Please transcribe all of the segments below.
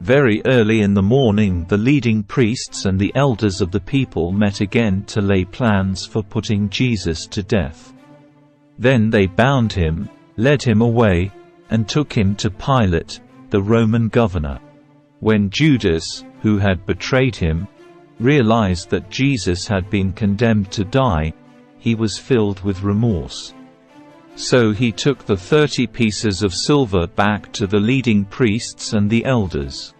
Very early in the morning the leading priests and the elders of the people met again to lay plans for putting Jesus to death. Then they bound him, led him away, and took him to Pilate, the Roman governor. When Judas, who had betrayed him, realized that Jesus had been condemned to die, he was filled with remorse. So he took the 30 pieces of silver back to the leading priests and the elders.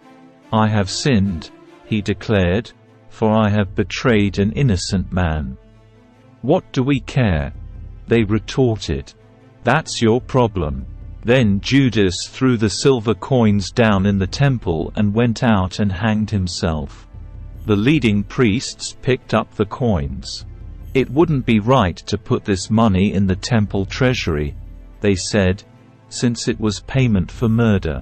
"I have sinned," he declared, "for I have betrayed an innocent man." "What do we care?" they retorted. "That's your problem." Then Judas threw the silver coins down in the temple and went out and hanged himself. The leading priests picked up the coins. "It wouldn't be right to put this money in the temple treasury," they said, since it was payment for murder.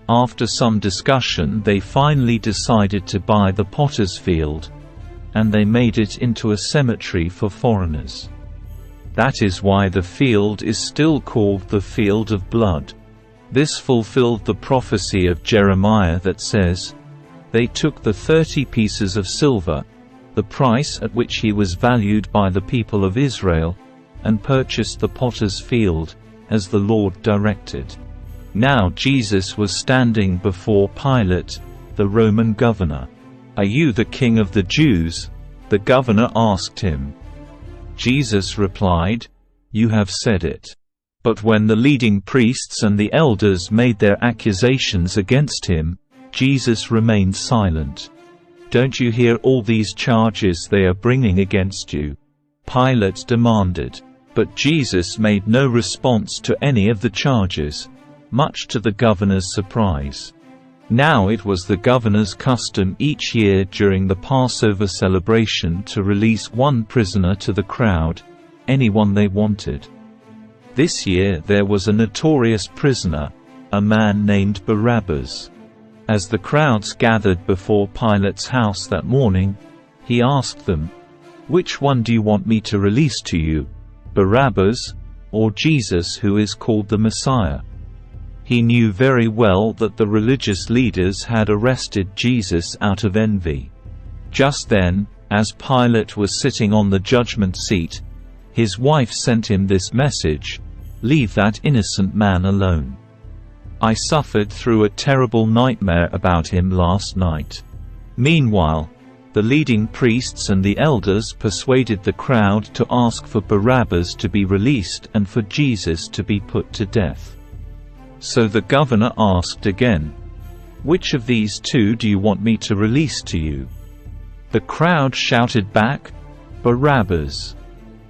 After some discussion they finally decided to buy the potter's field, and they made it into a cemetery for foreigners. That is why the field is still called the Field of Blood. This fulfilled the prophecy of Jeremiah that says, "They took the 30 pieces of silver, the price at which he was valued by the people of Israel, and purchased the potter's field, as the Lord directed." Now Jesus was standing before Pilate, the Roman governor. "Are you the king of the Jews?" the governor asked him. Jesus replied, "You have said it." But when the leading priests and the elders made their accusations against him, Jesus remained silent. "Don't you hear all these charges they are bringing against you?" Pilate demanded. But Jesus made no response to any of the charges, much to the governor's surprise. Now it was the governor's custom each year during the Passover celebration to release one prisoner to the crowd, anyone they wanted. This year there was a notorious prisoner, a man named Barabbas. As the crowds gathered before Pilate's house that morning, he asked them, "Which one do you want me to release to you, Barabbas, or Jesus who is called the Messiah?" He knew very well that the religious leaders had arrested Jesus out of envy. Just then, as Pilate was sitting on the judgment seat, his wife sent him this message, "Leave that innocent man alone. I suffered through a terrible nightmare about him last night." Meanwhile, the leading priests and the elders persuaded the crowd to ask for Barabbas to be released and for Jesus to be put to death. So the governor asked again, "Which of these two do you want me to release to you?" The crowd shouted back, "Barabbas."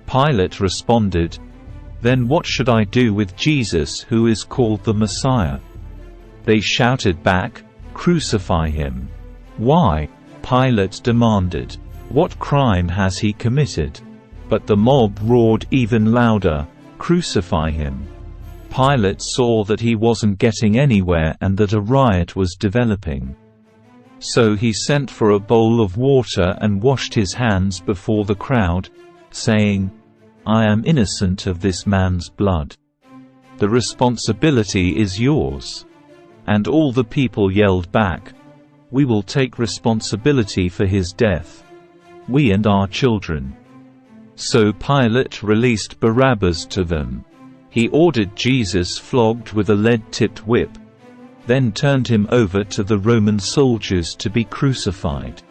Pilate responded, "Then what should I do with Jesus who is called the Messiah?" They shouted back, "Crucify him." "Why?" Pilate demanded. "What crime has he committed?" But the mob roared even louder, "Crucify him." Pilate saw that he wasn't getting anywhere and that a riot was developing. So he sent for a bowl of water and washed his hands before the crowd, saying, "I am innocent of this man's blood. The responsibility is yours." And all the people yelled back, "We will take responsibility for his death. We and our children." So Pilate released Barabbas to them. He ordered Jesus flogged with a lead-tipped whip, then turned him over to the Roman soldiers to be crucified.